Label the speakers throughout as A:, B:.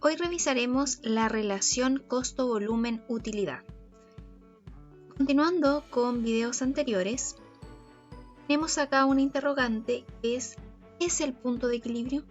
A: Hoy revisaremos la relación costo-volumen-utilidad. Continuando con videos anteriores, tenemos acá un interrogante que es ¿qué es el punto de equilibrio?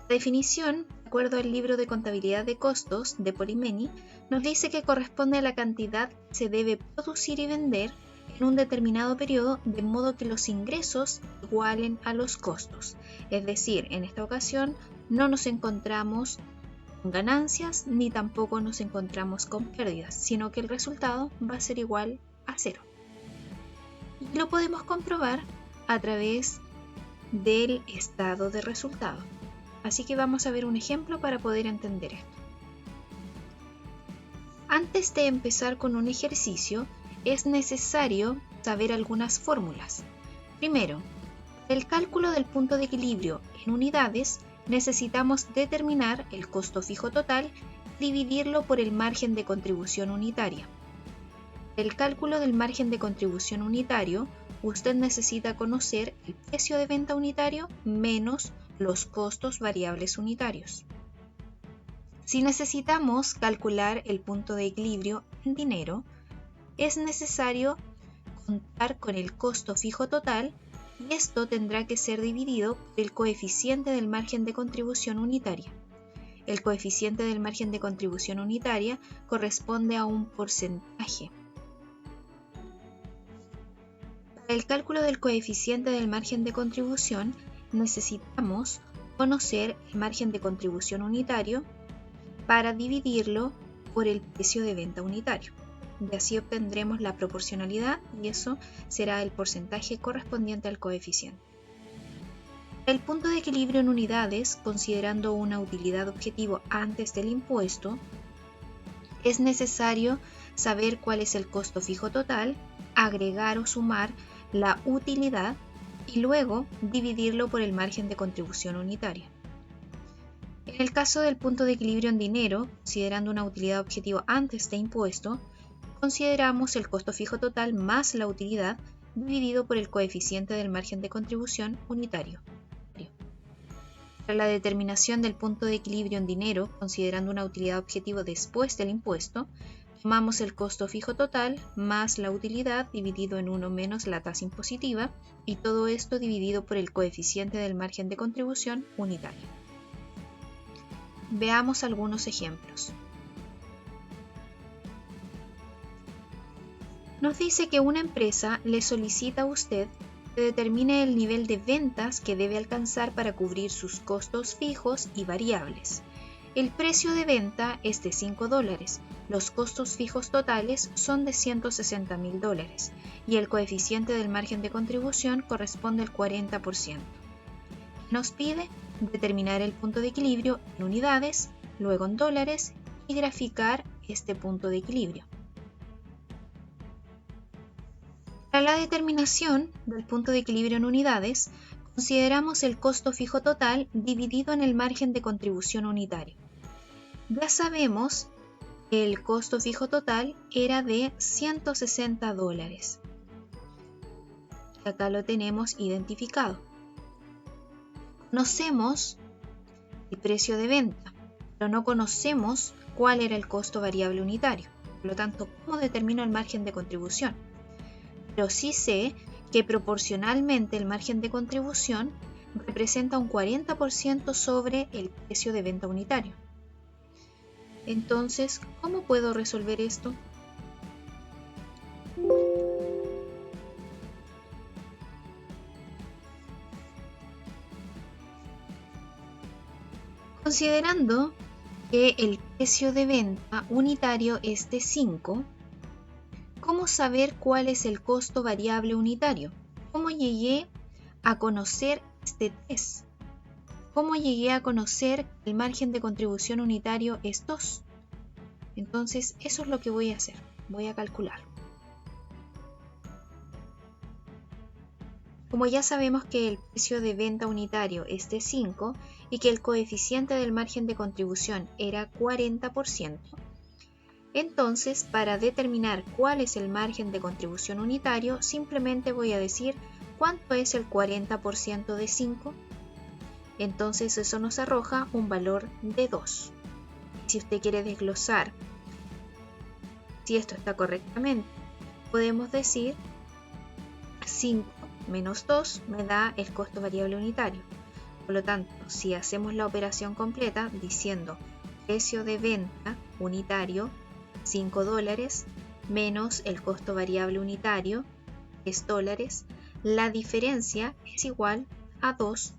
A: La definición, de acuerdo al libro de contabilidad de costos de Polimeni, nos dice que corresponde a la cantidad que se debe producir y vender en un determinado periodo de modo que los ingresos igualen a los costos. Es decir, en esta ocasión no nos encontramos con ganancias ni tampoco nos encontramos con pérdidas, sino que el resultado va a ser igual a cero. Y lo podemos comprobar a través del estado de resultado. Así que vamos a ver un ejemplo para poder entender esto. Antes de empezar con un ejercicio, es necesario saber algunas fórmulas. Primero, para el cálculo del punto de equilibrio en unidades, necesitamos determinar el costo fijo total y dividirlo por el margen de contribución unitaria. Para el cálculo del margen de contribución unitario, usted necesita conocer el precio de venta unitario menos los costos variables unitarios. Si necesitamos calcular el punto de equilibrio en dinero, es necesario contar con el costo fijo total y esto tendrá que ser dividido por el coeficiente del margen de contribución unitaria. El coeficiente del margen de contribución unitaria corresponde a un porcentaje. Para el cálculo del coeficiente del margen de contribución necesitamos conocer el margen de contribución unitario para dividirlo por el precio de venta unitario. Y así obtendremos la proporcionalidad y eso será el porcentaje correspondiente al coeficiente. El punto de equilibrio en unidades, considerando una utilidad objetivo antes del impuesto, es necesario saber cuál es el costo fijo total, agregar o sumar la utilidad y luego dividirlo por el margen de contribución unitaria. En el caso del punto de equilibrio en dinero, considerando una utilidad objetivo antes de impuesto, consideramos el costo fijo total más la utilidad dividido por el coeficiente del margen de contribución unitario. Para la determinación del punto de equilibrio en dinero, considerando una utilidad objetivo después del impuesto, tomamos el costo fijo total más la utilidad dividido en 1 menos la tasa impositiva y todo esto dividido por el coeficiente del margen de contribución unitario. Veamos algunos ejemplos. Nos dice que una empresa le solicita a usted que determine el nivel de ventas que debe alcanzar para cubrir sus costos fijos y variables. El precio de venta es de $5, los costos fijos totales son de $160,000 y el coeficiente del margen de contribución corresponde al 40%. Nos pide determinar el punto de equilibrio en unidades, luego en dólares y graficar este punto de equilibrio. Para la determinación del punto de equilibrio en unidades, consideramos el costo fijo total dividido en el margen de contribución unitario. Ya sabemos que el costo fijo total era de $160. Acá lo tenemos identificado. Conocemos el precio de venta, pero no conocemos cuál era el costo variable unitario. Por lo tanto, ¿cómo determino el margen de contribución? Pero sí sé que proporcionalmente el margen de contribución representa un 40% sobre el precio de venta unitario. Entonces, ¿cómo puedo resolver esto? Considerando que el precio de venta unitario es de 5, ¿cómo saber cuál es el costo variable unitario? ¿Cómo llegué a conocer este 3? ¿Cómo llegué a conocer que el margen de contribución unitario es 2? Entonces, eso es lo que voy a hacer. Voy a calcular. Como ya sabemos que el precio de venta unitario es de 5 y que el coeficiente del margen de contribución era 40%, entonces para determinar cuál es el margen de contribución unitario, simplemente voy a decir cuánto es el 40% de 5. entonces eso nos arroja un valor de 2. Si usted quiere desglosar si esto está correctamente, podemos decir 5 menos 2 me da el costo variable unitario. Por lo tanto, si hacemos la operación completa diciendo precio de venta unitario $5 menos el costo variable unitario $10, la diferencia es igual a $2.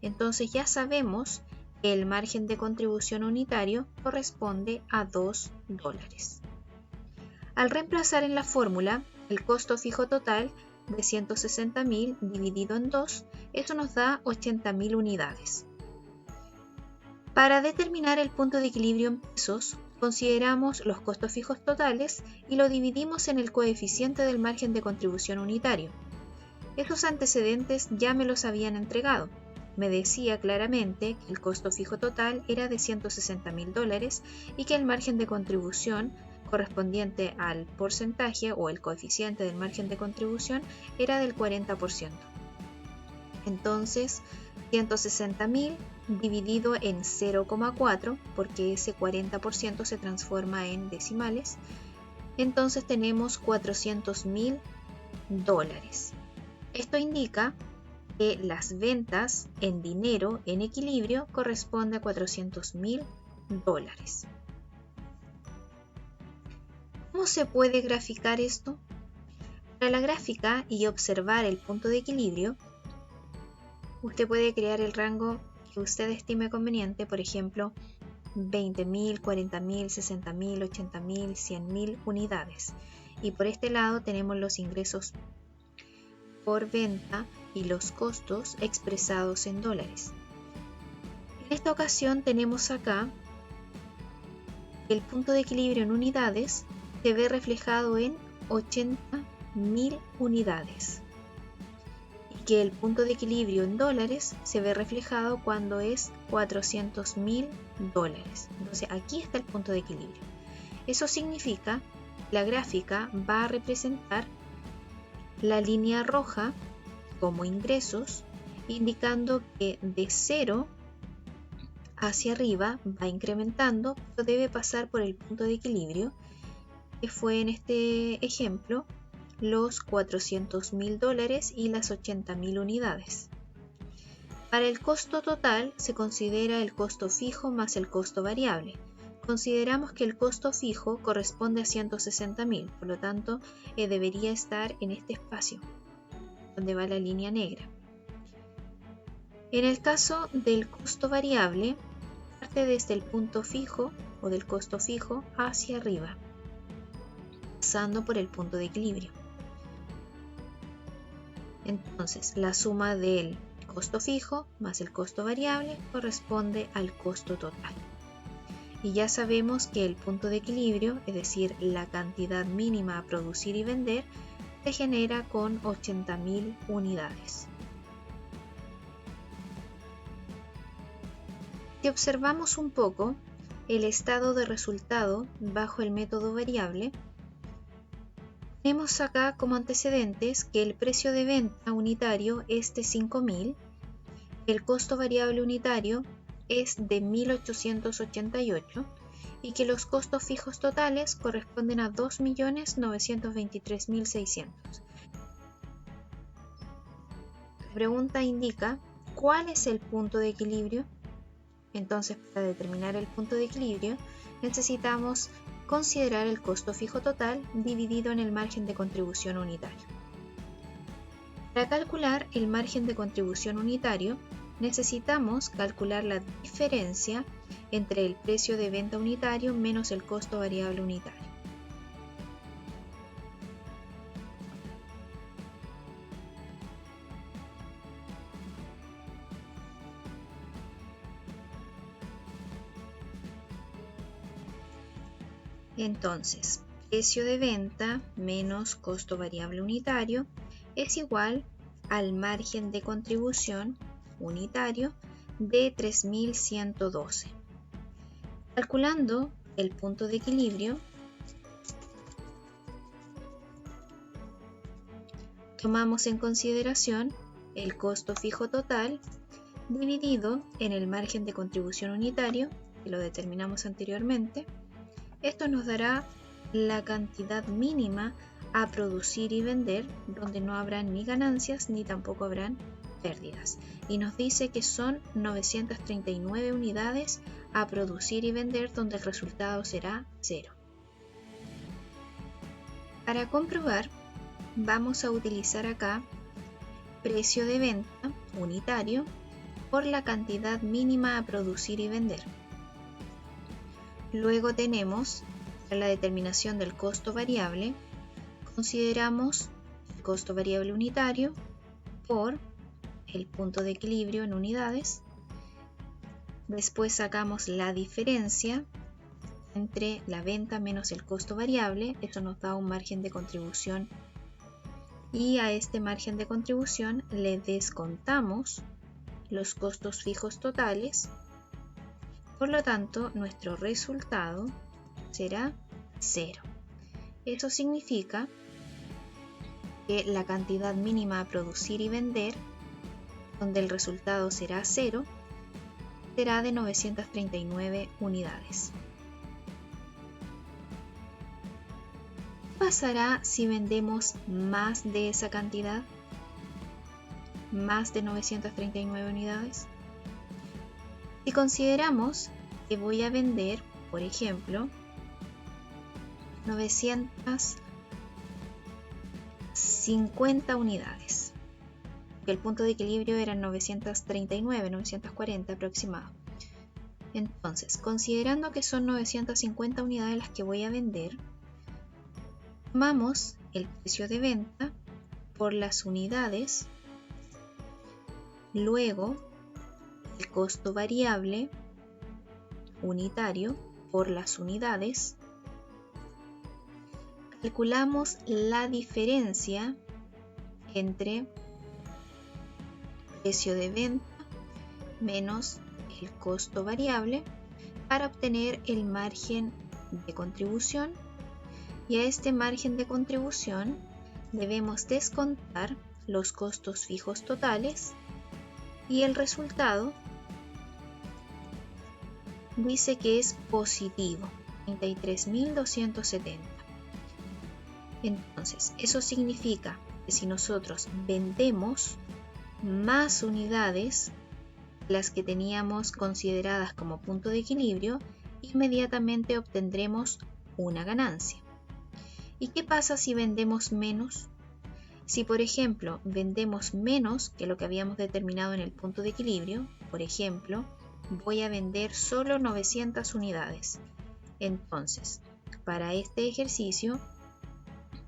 A: Entonces ya sabemos que el margen de contribución unitario corresponde a $2. Al reemplazar en la fórmula el costo fijo total de 160.000 dividido en 2, eso nos da 80.000 unidades. Para determinar el punto de equilibrio en pesos, consideramos los costos fijos totales y lo dividimos en el coeficiente del margen de contribución unitario. Estos antecedentes ya me los habían entregado. Me decía claramente que el costo fijo total era de $160.000 y que el margen de contribución correspondiente al porcentaje o el coeficiente del margen de contribución era del 40%. Entonces, 160.000 dividido en 0,4, porque ese 40% se transforma en decimales, entonces tenemos $400.000. Esto indica que las ventas en dinero en equilibrio corresponde a $400.000. ¿Cómo se puede graficar esto? Para la gráfica y observar el punto de equilibrio, usted puede crear el rango que usted estime conveniente, por ejemplo, 20.000, 40.000, 60.000, 80.000, 100.000 unidades. Y por este lado tenemos los ingresos por venta y los costos expresados en dólares. En esta ocasión tenemos acá el punto de equilibrio en unidades se ve reflejado en 80.000 unidades y que el punto de equilibrio en dólares se ve reflejado cuando es $400.000. Entonces aquí está el punto de equilibrio. Eso significa que la gráfica va a representar la línea roja como ingresos, indicando que de 0 hacia arriba va incrementando, pero debe pasar por el punto de equilibrio, que fue en este ejemplo los $400.000 y las 80.000 unidades. Para el costo total se considera el costo fijo más el costo variable. Consideramos que el costo fijo corresponde a 160.000, por lo tanto debería estar en este espacio donde va la línea negra. En el caso del costo variable, parte desde el punto fijo o del costo fijo hacia arriba, pasando por el punto de equilibrio. Entonces, la suma del costo fijo más el costo variable corresponde al costo total. Y ya sabemos que el punto de equilibrio, es decir, la cantidad mínima a producir y vender, se genera con 80.000 unidades. Si observamos un poco el estado de resultado bajo el método variable, tenemos acá como antecedentes que el precio de venta unitario es de 5.000, el costo variable unitario es de 1.888 y que los costos fijos totales corresponden a 2.923.600. La pregunta indica ¿cuál es el punto de equilibrio? Entonces, para determinar el punto de equilibrio necesitamos considerar el costo fijo total dividido en el margen de contribución unitario. Para calcular el margen de contribución unitario, necesitamos calcular la diferencia entre el precio de venta unitario menos el costo variable unitario. Entonces, precio de venta menos costo variable unitario es igual al margen de contribución unitario de 3.112. Calculando el punto de equilibrio, tomamos en consideración el costo fijo total dividido en el margen de contribución unitario, que lo determinamos anteriormente. Esto nos dará la cantidad mínima a producir y vender, donde no habrán ni ganancias ni tampoco habrán pérdidas. Y nos dice que son 939 unidades a producir y vender, donde el resultado será 0. Para comprobar, vamos a utilizar acá precio de venta unitario por la cantidad mínima a producir y vender. Luego tenemos la determinación del costo variable. Consideramos el costo variable unitario por el punto de equilibrio en unidades. Después sacamos la diferencia entre la venta menos el costo variable. Esto nos da un margen de contribución. Y a este margen de contribución le descontamos los costos fijos totales. Por lo tanto, nuestro resultado será 0. Eso significa que la cantidad mínima a producir y vender, donde el resultado será 0, será de 939 unidades. ¿Qué pasará si vendemos más de esa cantidad? Más de 939 unidades. Si consideramos que voy a vender, por ejemplo, 950 unidades, que el punto de equilibrio era 939, 940 aproximado. Entonces, considerando que son 950 unidades las que voy a vender, tomamos el precio de venta por las unidades, luego el costo variable unitario por las unidades, calculamos la diferencia entre precio de venta menos el costo variable para obtener el margen de contribución, y a este margen de contribución debemos descontar los costos fijos totales, y el resultado dice que es positivo, 33.270. Entonces, eso significa que si nosotros vendemos más unidades de las que teníamos consideradas como punto de equilibrio, inmediatamente obtendremos una ganancia. ¿Y qué pasa si vendemos menos? Si, por ejemplo, vendemos menos que lo que habíamos determinado en el punto de equilibrio, por ejemplo, voy a vender solo 900 unidades. Entonces, para este ejercicio,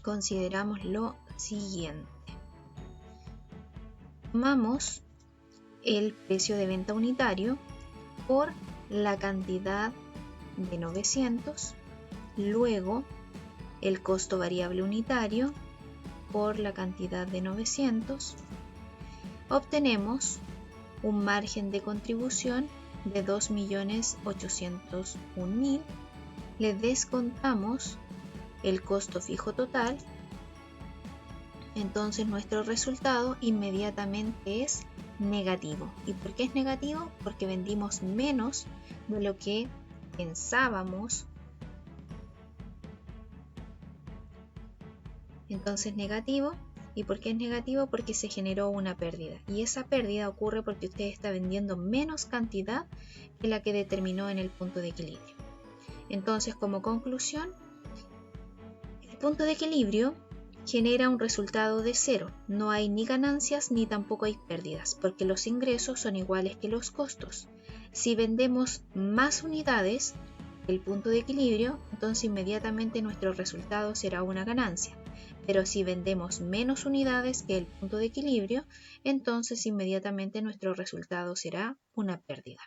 A: consideramos lo siguiente. Tomamos el precio de venta unitario por la cantidad de 900, luego el costo variable unitario por la cantidad de 900, obtenemos un margen de contribución de 2.801.000, le descontamos el costo fijo total, entonces nuestro resultado inmediatamente es negativo. ¿Y por qué es negativo? Porque vendimos menos de lo que pensábamos. Entonces negativo. ¿Y por qué es negativo? Porque se generó una pérdida. Y esa pérdida ocurre porque usted está vendiendo menos cantidad que la que determinó en el punto de equilibrio. Entonces, como conclusión, el punto de equilibrio genera un resultado de 0. No hay ni ganancias ni tampoco hay pérdidas, porque los ingresos son iguales que los costos. Si vendemos más unidades que el punto de equilibrio, entonces inmediatamente nuestro resultado será una ganancia. Pero si vendemos menos unidades que el punto de equilibrio, entonces inmediatamente nuestro resultado será una pérdida.